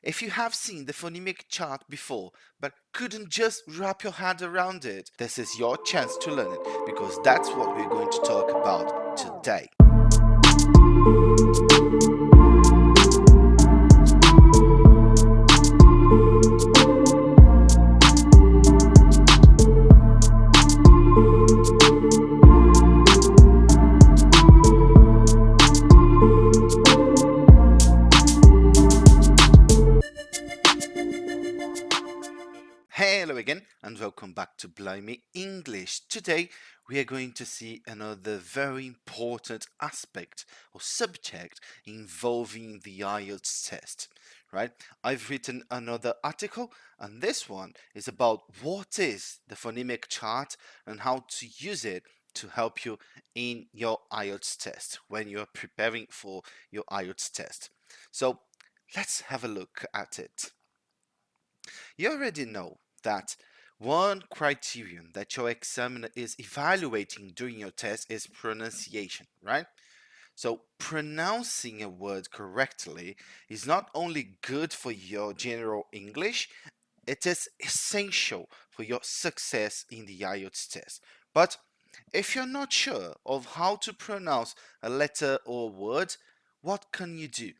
If you have seen the phonemic chart before but couldn't just wrap your head around it, this is your chance to learn it because that's what we're going to talk about today. Hello again and welcome back to Blimey English. Today we are going to see another very important aspect or subject involving the IELTS test, right? I've written another article and this one is about what is the phonemic chart and how to use it to help you in your IELTS test when you're preparing for your IELTS test. So let's have a look at it. You already know that one criterion that your examiner is evaluating during your test is pronunciation, right? So pronouncing a word correctly is not only good for your general English, it is essential for your success in the IELTS test. But if you're not sure of how to pronounce a letter or word, what can you do?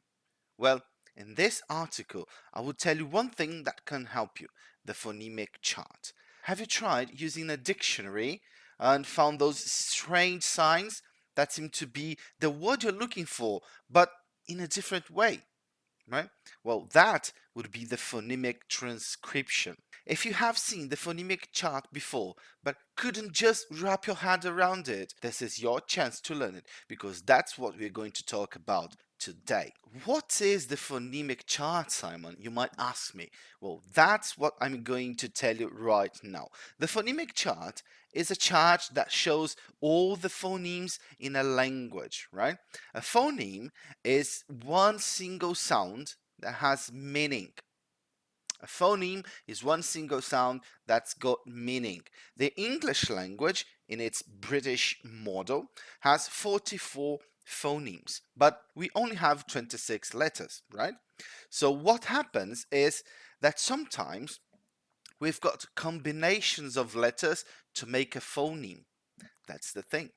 Well, in this article, I will tell you one thing that can help you, the phonemic chart. Have you tried using a dictionary and found those strange signs that seem to be the word you're looking for, but in a different way, right? Well, that would be the phonemic transcription. If you have seen the phonemic chart before but couldn't just wrap your head around it, this is your chance to learn it because that's what we're going to talk about today. What is the phonemic chart, Simon? You might ask me. Well, that's what I'm going to tell you right now. The phonemic chart is a chart that shows all the phonemes in a language, right? A phoneme is one single sound that has meaning. A phoneme is one single sound that's got meaning. The English language, in its British model, has 44 phonemes, but we only have 26 letters, right? So what happens is that sometimes we've got combinations of letters to make a phoneme. That's the thing.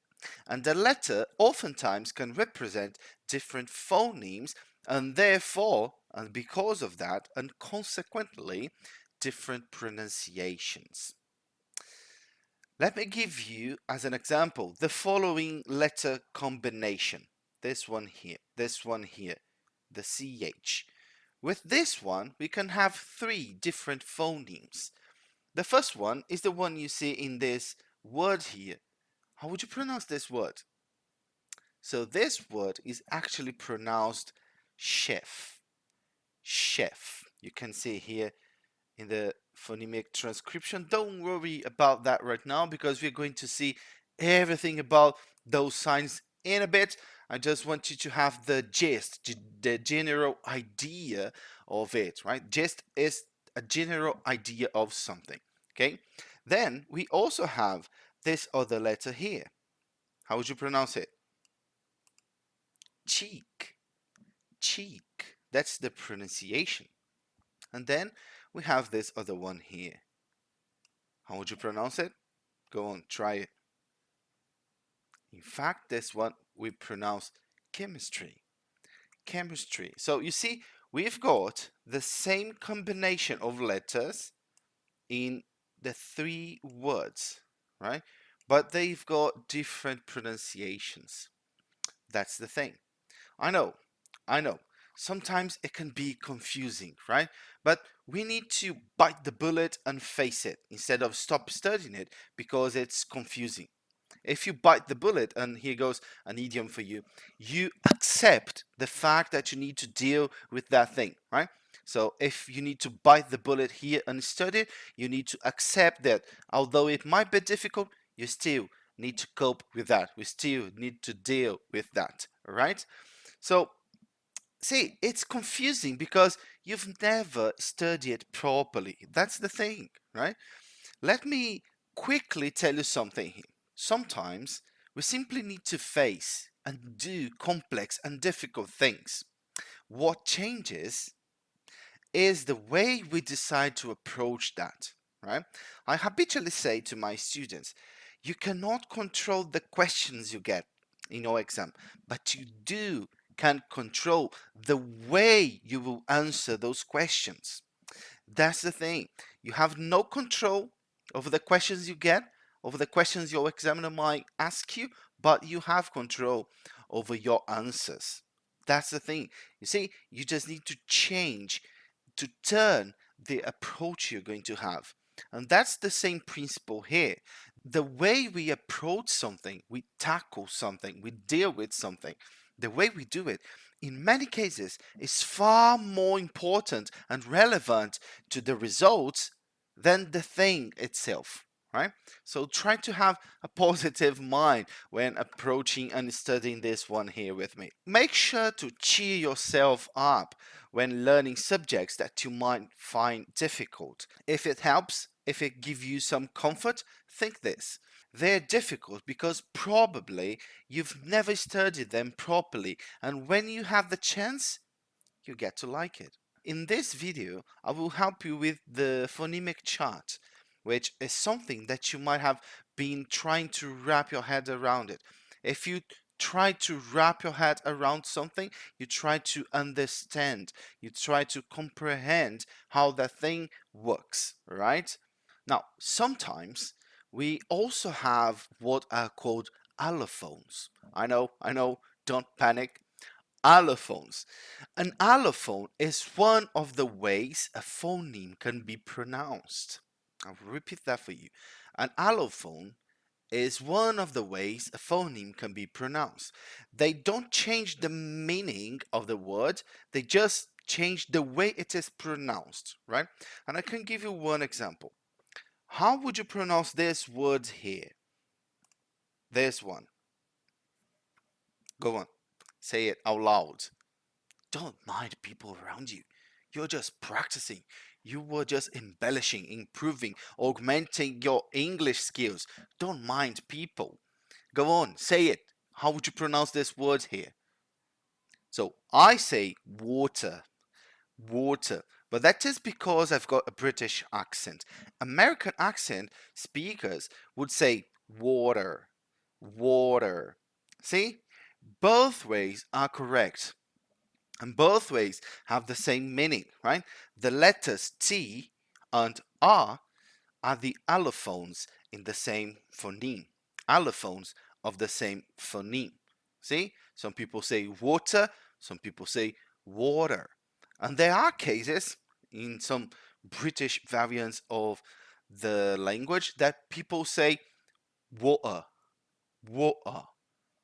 And the letter oftentimes can represent different phonemes and therefore, and because of that, and consequently, different pronunciations. Let me give you, as an example, the following letter combination. This one here, the CH. With this one, we can have three different phonemes. The first one is the one you see in this word here. How would you pronounce this word? So this word is actually pronounced chef. Chef. You can see here in the phonemic transcription. Don't worry about that right now because we're going to see everything about those signs in a bit. I just want you to have the gist, the general idea of it, right? Gist is a general idea of something, okay? Then we also have this other letter here. How would you pronounce it? Cheek. Cheek. That's the pronunciation. And then we have this other one here. How would you pronounce it? Go on, try it. In fact, this one we pronounce chemistry. Chemistry. So you see, we've got the same combination of letters in the three words, right? But they've got different pronunciations. That's the thing. I know. Sometimes it can be confusing, right? But we need to bite the bullet and face it instead of stop studying it because it's confusing. If you bite the bullet, and here goes an idiom for you, you accept the fact that you need to deal with that thing, right? So if you need to bite the bullet here and study, you need to accept that although it might be difficult, you still need to cope with that. We still need to deal with that, all right? So see, it's confusing because you've never studied properly. That's the thing, right? Let me quickly tell you something here. Sometimes we simply need to face and do complex and difficult things. What changes is the way we decide to approach that, right? I habitually say to my students, you cannot control the questions you get in your exam, but you can control the way you will answer those questions. That's the thing. You have no control over the questions you get, over the questions your examiner might ask you, but you have control over your answers. That's the thing. You see, you just need to change, to turn the approach you're going to have. And that's the same principle here. The way we approach something, we tackle something, we deal with something, the way we do it, in many cases, is far more important and relevant to the results than the thing itself, right? So try to have a positive mind when approaching and studying this one here with me. Make sure to cheer yourself up when learning subjects that you might find difficult. If it helps, if it gives you some comfort, think this. They're difficult because probably you've never studied them properly, and when you have the chance, you get to like it. In this video, I will help you with the phonemic chart, which is something that you might have been trying to wrap your head around it. If you try to wrap your head around something, you try to understand, you try to comprehend how that thing works, right? Now, sometimes we also have what are called allophones. I know, don't panic. Allophones. An allophone is one of the ways a phoneme can be pronounced. I'll repeat that for you. An allophone is one of the ways a phoneme can be pronounced. They don't change the meaning of the word, they just change the way it is pronounced, right? And I can give you one example. How would you pronounce this word here? This one. Go on. Say it out loud. Don't mind people around you. You're just practicing. You were just embellishing, improving, augmenting your English skills. Don't mind people. Go on, say it. How would you pronounce this word here? So I say water, water. But that is because I've got a British accent. American accent speakers would say water, water. See? Both ways are correct. And both ways have the same meaning, right? The letters T and R are the allophones in the same phoneme. Allophones of the same phoneme. See? Some people say water, some people say water. And there are cases in some British variants of the language that people say water, water.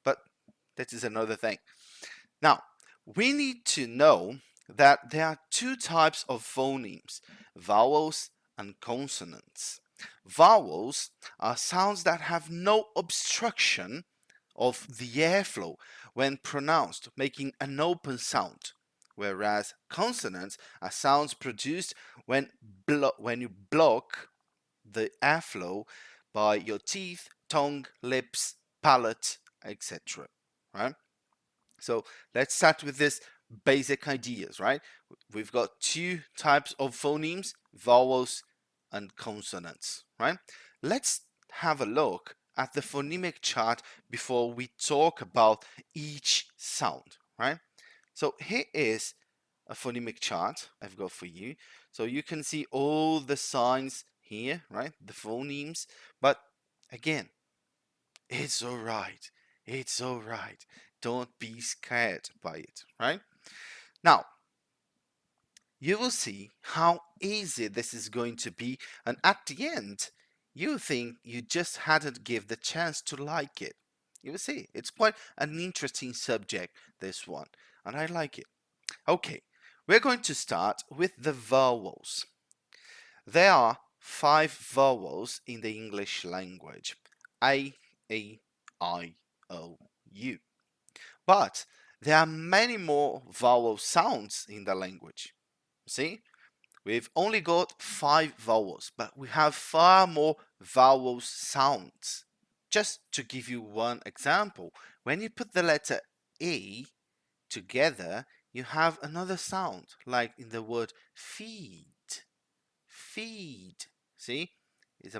But that is another thing. Now, we need to know that there are two types of phonemes, vowels and consonants. Vowels are sounds that have no obstruction of the airflow when pronounced, making an open sound, whereas consonants are sounds produced when you block the airflow by your teeth, tongue, lips, palate, etc. Right? So let's start with this basic ideas, right? We've got two types of phonemes, vowels and consonants, right? Let's have a look at the phonemic chart before we talk about each sound, right? So here is a phonemic chart I've got for you. So you can see all the signs here, right? The phonemes, but again, it's all right. It's all right. Don't be scared by it, right? Now, you will see how easy this is going to be, and at the end, you think you just hadn't give the chance to like it. You will see, it's quite an interesting subject, this one, and I like it. Okay, we're going to start with the vowels. There are 5 vowels in the English language. A, E, I, O, U. But there are many more vowel sounds in the language. See, we've only got 5 vowels, but we have far more vowel sounds. Just to give you one example, when you put the letter E together, you have another sound, like in the word feed. Feed. See? It's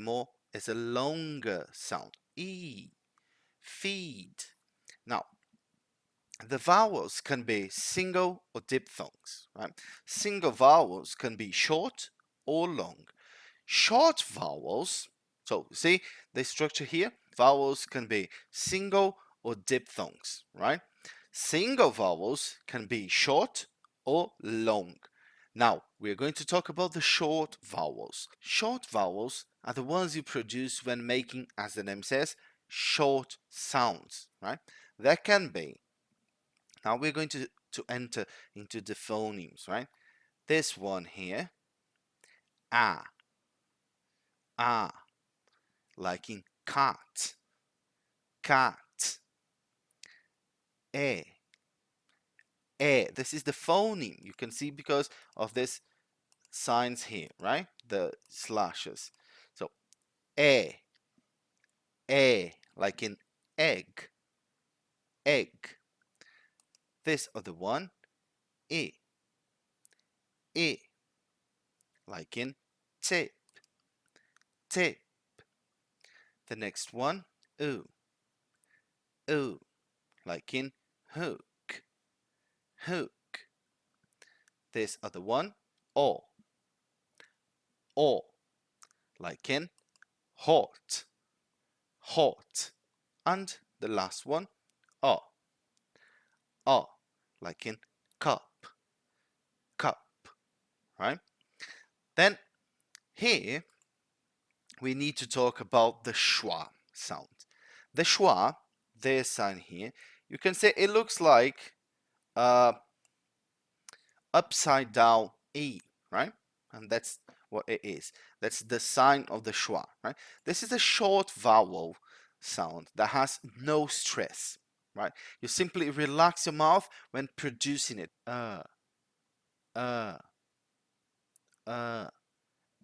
a longer sound. E. Feed. Now, the vowels can be single or diphthongs, right? Single vowels can be short or long. Short vowels, so see the structure here? Vowels can be single or diphthongs, right? Single vowels can be short or long. Now, we're going to talk about the short vowels. Short vowels are the ones you produce when making, as the name says, short sounds, right? There can be. Now we're going to enter into the phonemes, right? This one here, ah, ah, like in cat, cat, e, e. This is the phoneme. You can see because of this signs here, right? The slashes. So e, like in egg, egg. This other one, e, like in tip, tip. The next one, oo, like in hook, hook. This other one, o, like in hot, hot. And the last one, o, like in cup, cup, right? Then here we need to talk about the schwa sound. The schwa, this sign here, you can say it looks like upside down E, right? And that's what it is. That's the sign of the schwa, right? This is a short vowel sound that has no stress, right? You simply relax your mouth when producing it. Uh,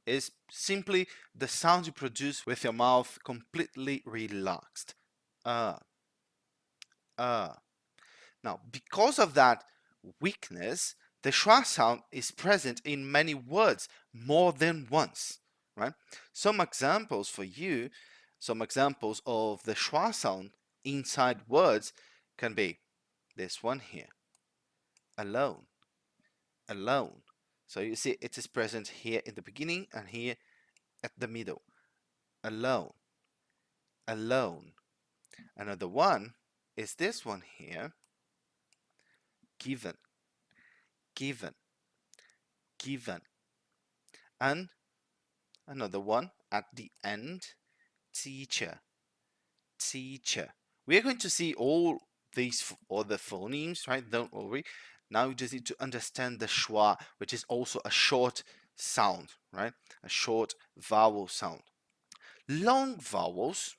is simply the sound you produce with your mouth completely relaxed. Uh, uh. Now, because of that weakness, the schwa sound is present in many words more than once, right? Some examples for you, some examples of the schwa sound inside words can be this one here, alone, alone. So you see it is present here in the beginning and here at the middle. Alone, alone. Another one is this one here, given, given, given. And another one at the end, teacher, teacher. We are going to see all these other phonemes, right? Don't worry. Now you just need to understand the schwa, which is also a short sound, right? A short vowel sound. Long vowels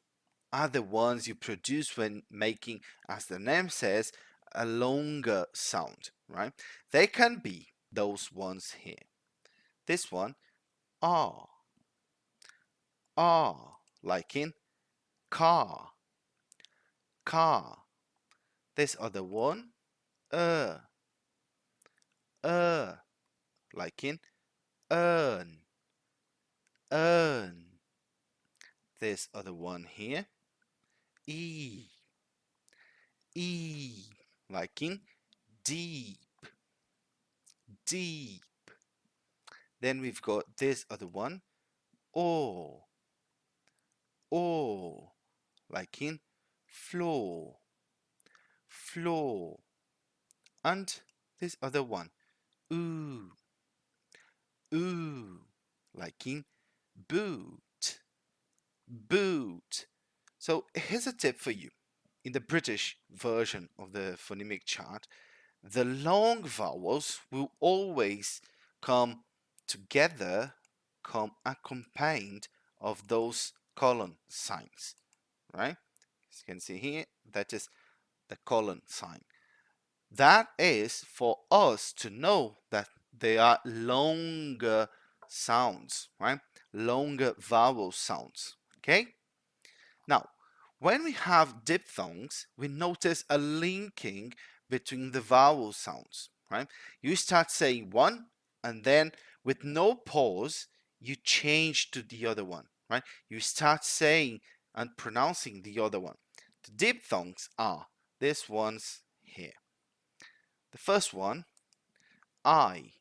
are the ones you produce when making, as the name says, a longer sound, right? They can be those ones here. This one, ah, like in car, car. This other one, uh, uh, like in earn, earn. This other one here, e, e, like in deep, deep. Then we've got this other one, o, like in floor, floor. And this other one, ooh, like in boot, boot. So here's a tip for you. In the British version of the phonemic chart, the long vowels will always come together, come accompanied of those colon signs, right? As you can see here, that is the colon sign. That is for us to know that they are longer sounds, right? Longer vowel sounds, okay? Now, when we have diphthongs, we notice a linking between the vowel sounds, right? You start saying one, and then with no pause, you change to the other one, right? You start saying and pronouncing the other one. The diphthongs are these ones here. The first one, I.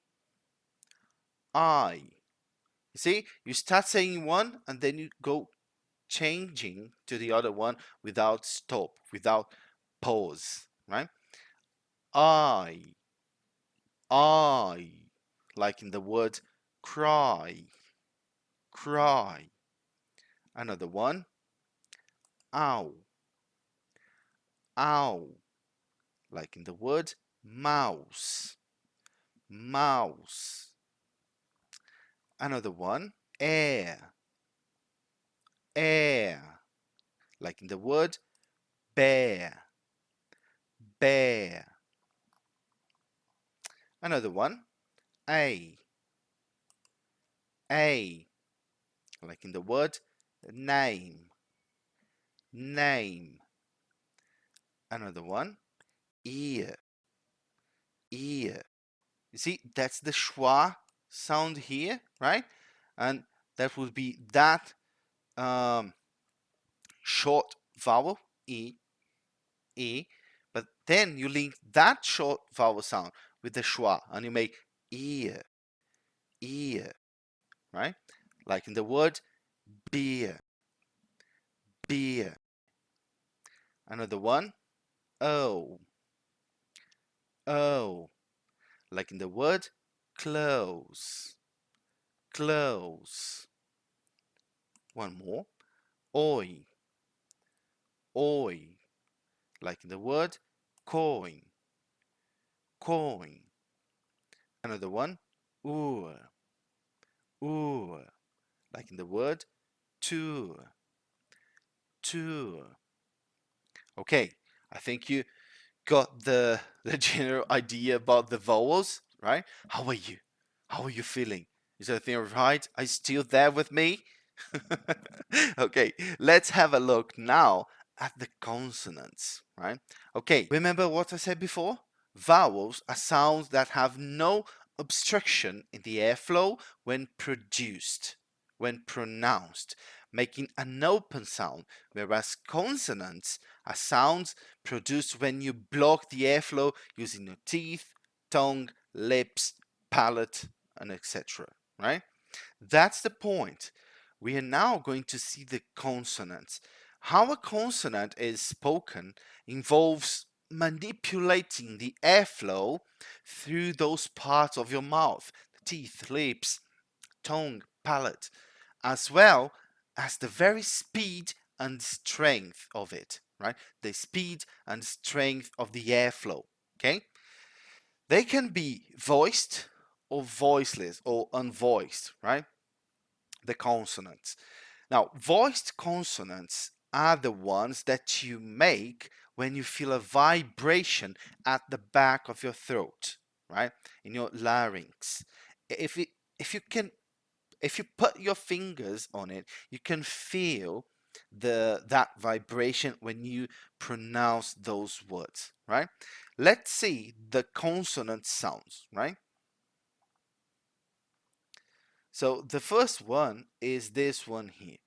You see, you start saying one, and then you go changing to the other one without stop, without pause, right? I, like in the word cry, cry. Another one, ow, ow, like in the word mouse, mouse. Another one, air, air, like in the word bear, bear. Another one, a, like in the word name, name. Another one, ear, ear. You see, that's the schwa sound here, right? And that would be that short vowel, e, e. But then you link that short vowel sound with the schwa, and you make ear, ear, right? Like in the word beer, beer. Another one, oh, oh, like in the word close, close. One more, oi, oi, like in the word coin, coin. Another one, ooh, ooh, like in the word tour, tour. Okay, I think you got the general idea about the vowels, right? How are you? How are you feeling? Is everything all right? Are you still there with me? Okay, let's have a look now at the consonants, right? Okay, remember what I said before? Vowels are sounds that have no obstruction in the airflow when produced, when pronounced, making an open sound, whereas consonants are sounds produced when you block the airflow using your teeth, tongue, lips, palate, and etc. Right? That's the point. We are now going to see the consonants. How a consonant is spoken involves manipulating the airflow through those parts of your mouth, the teeth, lips, tongue, palate, as well as the very speed and strength of it, right? The speed and strength of the airflow, okay? They can be voiced or voiceless or unvoiced, right? The consonants. Now, voiced consonants are the ones that you make when you feel a vibration at the back of your throat, right? In your larynx. If it, if you can if you put your fingers on it, you can feel that vibration when you pronounce those words, right? Let's see the consonant sounds, right? So the first one is this one here.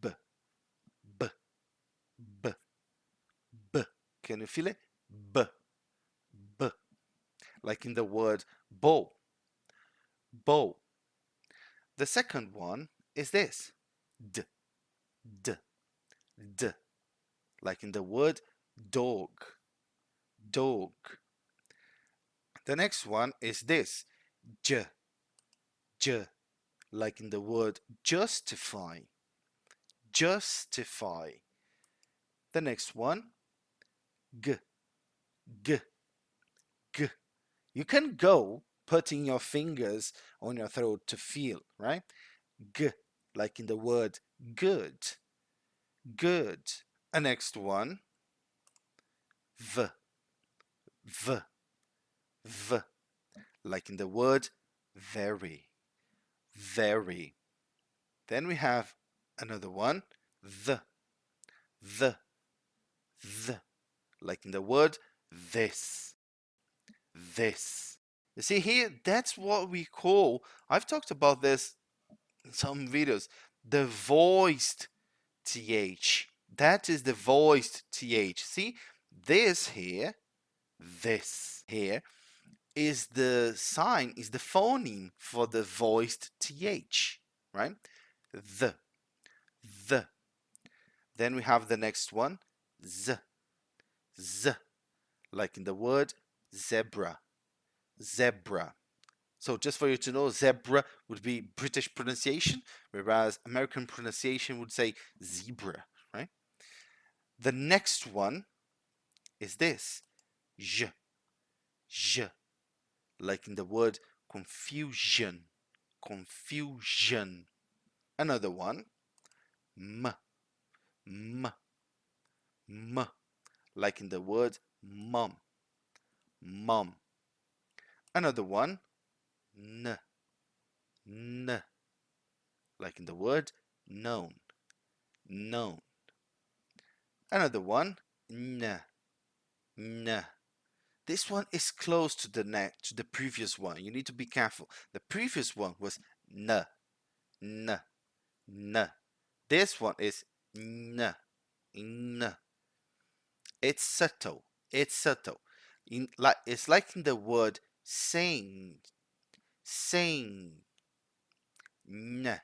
B, b, b, b. Can you feel it? B, b. Like in the word bow, bow. The second one is this. D, d, d. Like in the word dog, dog. The next one is this. J, j. Like in the word justify, justify. The next one, g, g, g. You can go putting your fingers on your throat to feel, right? G, like in the word good, good. The next one, v, v, v. Like in the word very, very. Then we have another one, the, the, like in the word this, this. You see here, that's what we call, I've talked about this in some videos, the voiced th. That is the voiced th. See, this here is the sign, is the phoneme for the voiced th, right? The. Then we have the next one, z, like in the word zebra, zebra. So just for you to know, zebra would be British pronunciation, whereas American pronunciation would say zebra, right? The next one is this, j, like in the word confusion, confusion. Another one, m, like in the word mum, mum. Another one, n, like in the word known, known. Another one, n. This one is close to the previous one. You need to be careful. The previous one was n. This one is n. It's subtle. It's subtle. It's like in the word sing, sing, n,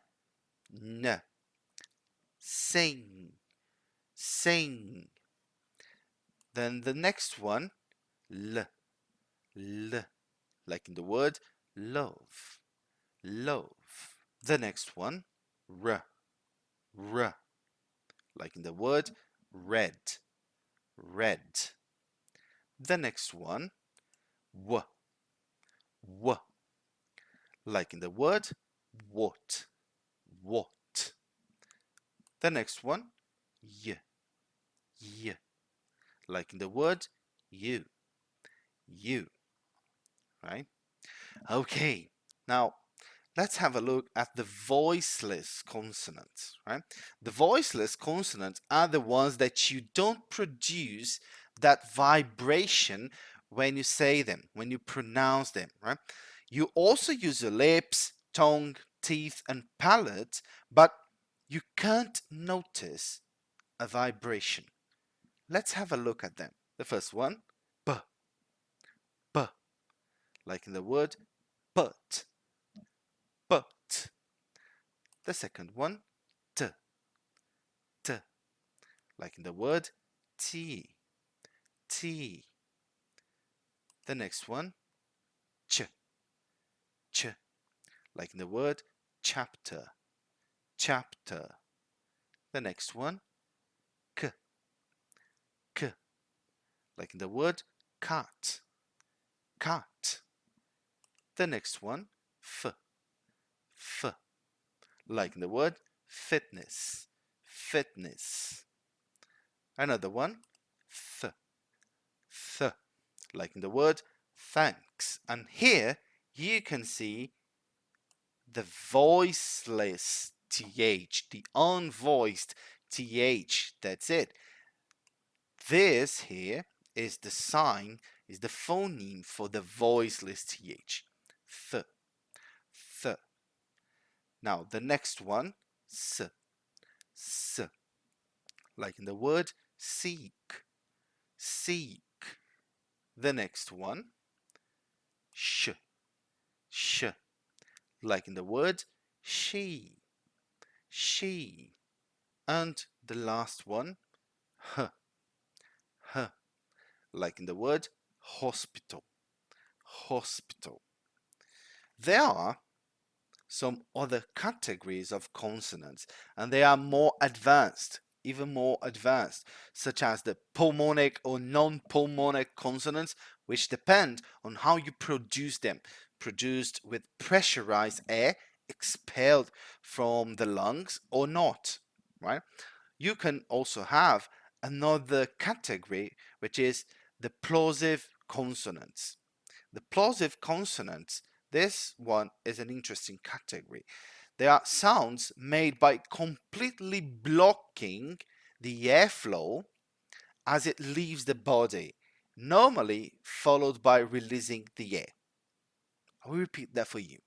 sing, sing. Then the next one, l, like in the word love, love. The next one, r, like in the word red, red. The next one, w, like in the word what, what. The next one, y, like in the word you, you, right? Okay, now let's have a look at the voiceless consonants, right? The voiceless consonants are the ones that you don't produce that vibration when you say them, when you pronounce them, right? You also use your lips, tongue, teeth, and palate, but you can't notice a vibration. Let's have a look at them. The first one, b, b, like in the word but, but. The second one, t, t, like in the word tea, tea. The next one, ch, ch, like in the word chapter, chapter. The next one, k, k, like in the word cat, cat. The next one, f, f, like in the word fitness, fitness. Another one, th, th, like in the word thanks. And here you can see the voiceless th, the unvoiced th. That's it. This here is the sign, is the phoneme for the voiceless th. Th, th. Now the next one, s, s, like in the word seek, seek. The next one, sh, sh, like in the word she, she. And the last one, h, h, like in the word hospital, hospital. There are some other categories of consonants, and they are more advanced, even more advanced, such as the pulmonic or non-pulmonic consonants, which depend on how you produce them, produced with pressurized air expelled from the lungs or not, right? You can also have another category, which is the plosive consonants. The plosive consonants, this one is an interesting category. They are sounds made by completely blocking the airflow as it leaves the body. normally followed by releasing the air. I will repeat that for you.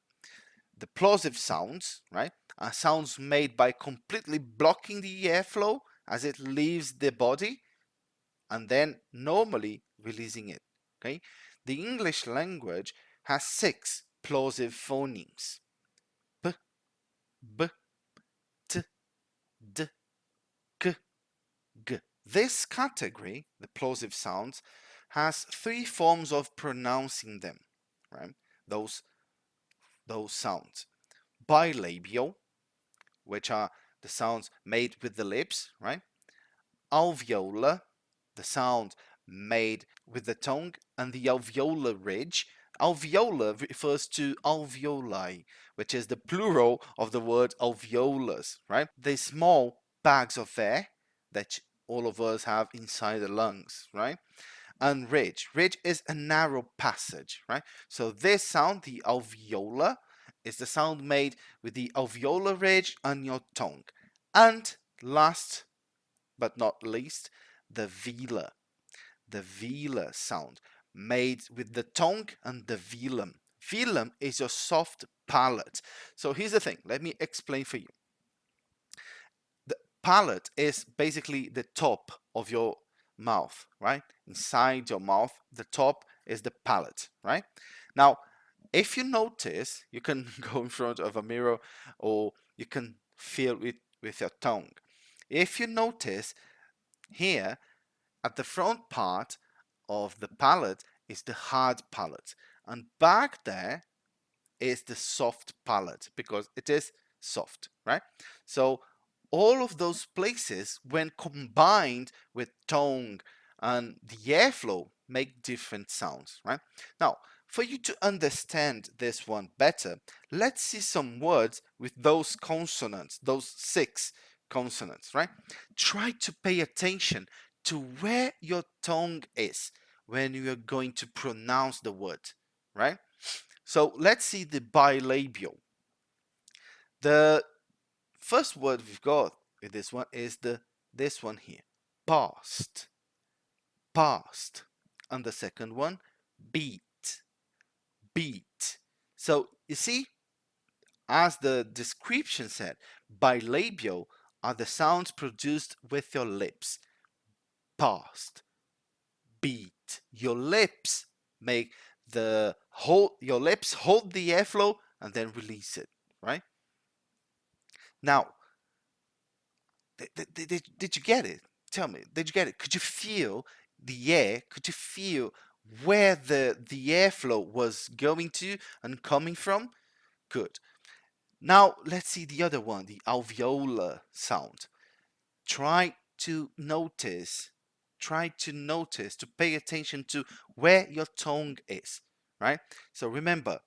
The plosive sounds, right, are sounds made by completely blocking the airflow as it leaves the body and then normally releasing it. Okay, the English language has 6 plosive phonemes: p, b, t, d, k, g. This category, the plosive sounds, has 3 forms of pronouncing them, right? Those sounds: bilabial, which are the sounds made with the lips, right? Alveolar, the sound made with the tongue, and the alveolar ridge. Alveolar refers to alveoli, which is the plural of the word alveolus, right? They small bags of air that all of us have inside the lungs, right? And ridge. Ridge is a narrow passage, right? So this sound, the alveolar, is the sound made with the alveolar ridge on your tongue. And last but not least, the velar. The velar sound made with the tongue and the velum. Velum is your soft palate. So here's the thing. Let me explain for you. The palate is basically the top of your mouth, right? Inside your mouth, the top is the palate, right? Now, if you notice, you can go in front of a mirror or you can feel it with your tongue. If you notice here at the front part of the palate is the hard palate, and back there is the soft palate because it is soft, right? So all of those places, when combined with tongue and the airflow, make different sounds, right? Now, for you to understand this one better, let's see some words with those consonants, those 6 consonants, right? Try to pay attention to where your tongue is when you are going to pronounce the word, right? So let's see the bilabial. The first word we've got with this one is this one here, past, past. And the second one, beat, beat. So you see, as the description said, bilabial are the sounds produced with your lips. Past, beat. Your lips make your lips hold the airflow and then release it, right? Now, did you get it? Tell me, did you get it? Could you feel the air? Could you feel where the airflow was going to and coming from? Good. Now let's see the other one, the alveolar sound. Try to notice, to pay attention to where your tongue is, right? So remember,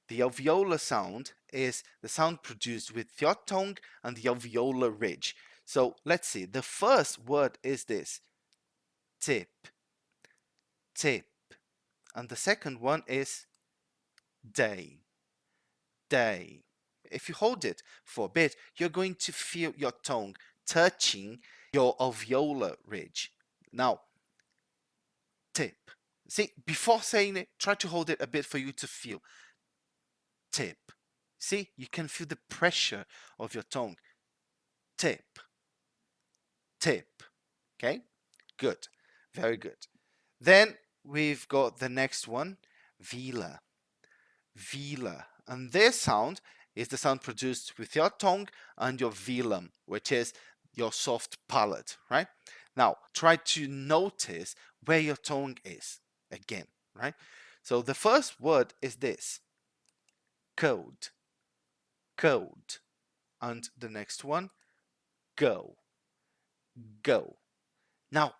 the alveolar sound is the sound produced with your tongue and the alveolar ridge. So let's see, the first word is this, tip, tip. And the second one is day, day. If you hold it for a bit, you're going to feel your tongue touching your alveolar ridge. Now, tip. See, before saying it, try to hold it a bit for you to feel. Tip. See, you can feel the pressure of your tongue. Tip, tip. Okay, good, very good. Then we've got the next one, velar, velar. And this sound is the sound produced with your tongue and your velum, which is your soft palate, right? Now, try to notice where your tongue is again, right? So the first word is this, code, code. And the next one, go, go. Now,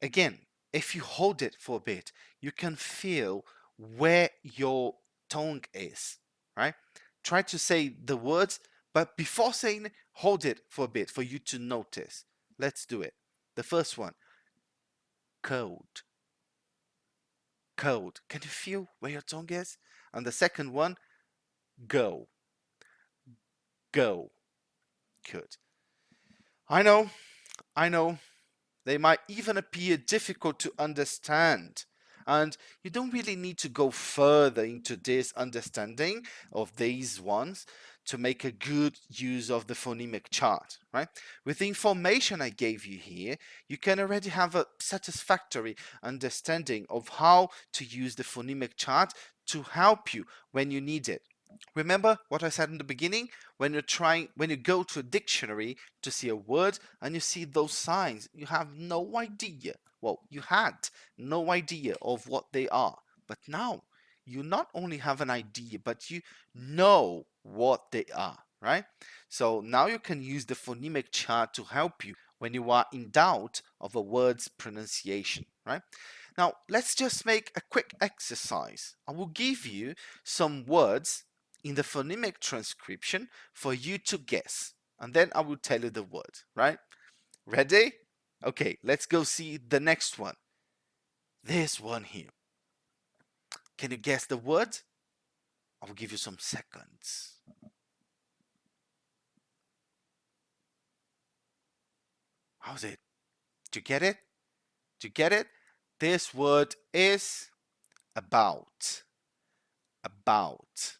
again, if you hold it for a bit, you can feel where your tongue is, right? Try to say the words, but before saying it, hold it for a bit for you to notice. Let's do it. The first one, code, code. Can you feel where your tongue is? And the second one, go, go. Good. I know, I know, they might even appear difficult to understand, And you don't really need to go further into this understanding of these ones to make a good use of the phonemic chart, right? With the information I gave you here, you can already have a satisfactory understanding of how to use the phonemic chart to help you when you need it. Remember what I said in the beginning? When you go to a dictionary to see a word and you see those signs, you have no idea. Well, you had no idea of what they are. But now you not only have an idea, but you know what they are, right? So now you can use the phonemic chart to help you when you are in doubt of a word's pronunciation, right? Now, let's just make a quick exercise. I will give you some words in the phonemic transcription for you to guess, and then I will tell you the word, right? Ready? Okay, let's go see the next one. This one here. Can you guess the word? I will give you some seconds. How's it? Do you get it? Do you get it? This word is about. About.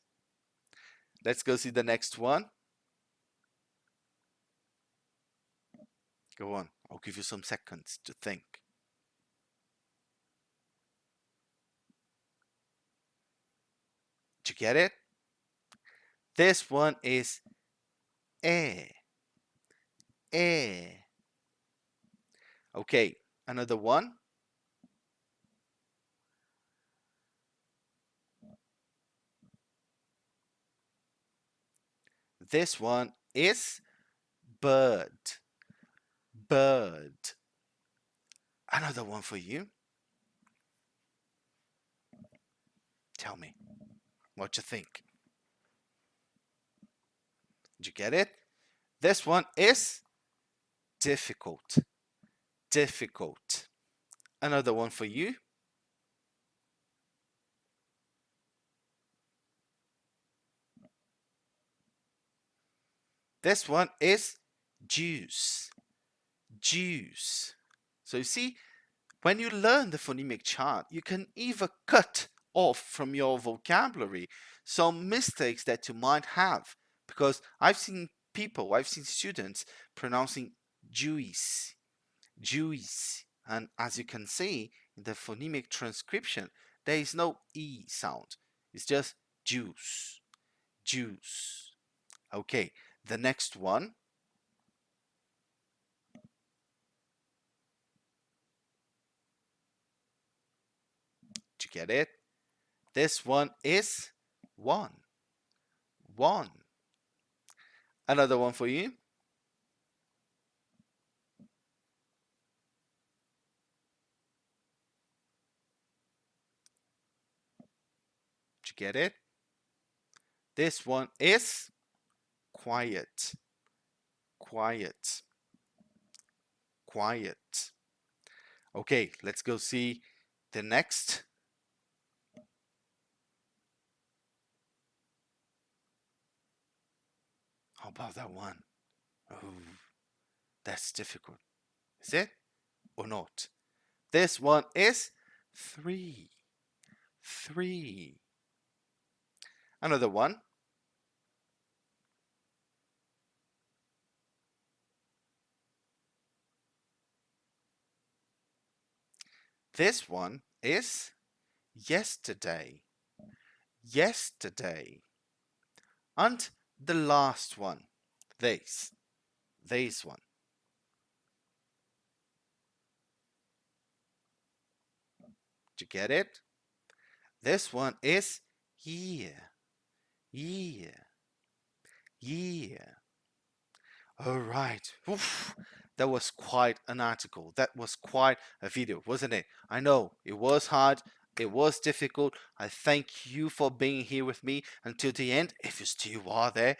Let's go see the next one. Go on. I'll give you some seconds to think. Did you get it? This one is eh. Eh. Okay, another one. This one is bird. Bird. Another one for you. Tell me what you think. Did you get it? This one is difficult. Difficult. Another one for you. This one is juice. Juice. So you see, when you learn the phonemic chart, you can either cut off from your vocabulary some mistakes that you might have, because I've seen students pronouncing juice, juice, and as you can see in the phonemic transcription, there is no E sound. It's just juice, juice. Okay, the next one. Did you get it? This one is one. One. Another one for you. Did you get it? This one is quiet. Quiet. Quiet. Okay, let's go see the next. How about that one? Oh, that's difficult. Is it or not? This one is three. Three. Another one. This one is yesterday. Yesterday. And the last one. This one. Did you get it? This one is year. Year. Year. All right. Oof. That was quite an article. That was quite a video, wasn't it? I know it was hard. It was difficult. I thank you for being here with me until the end, if you still are there.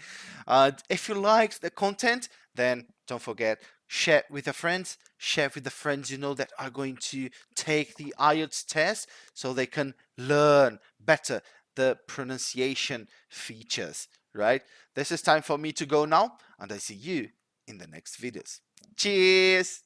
If you liked the content, then don't forget, share it with your friends. Share it with the friends you know that are going to take the IELTS test so they can learn better the pronunciation features, right? This is time for me to go now, and I see you in the next videos. Cheers!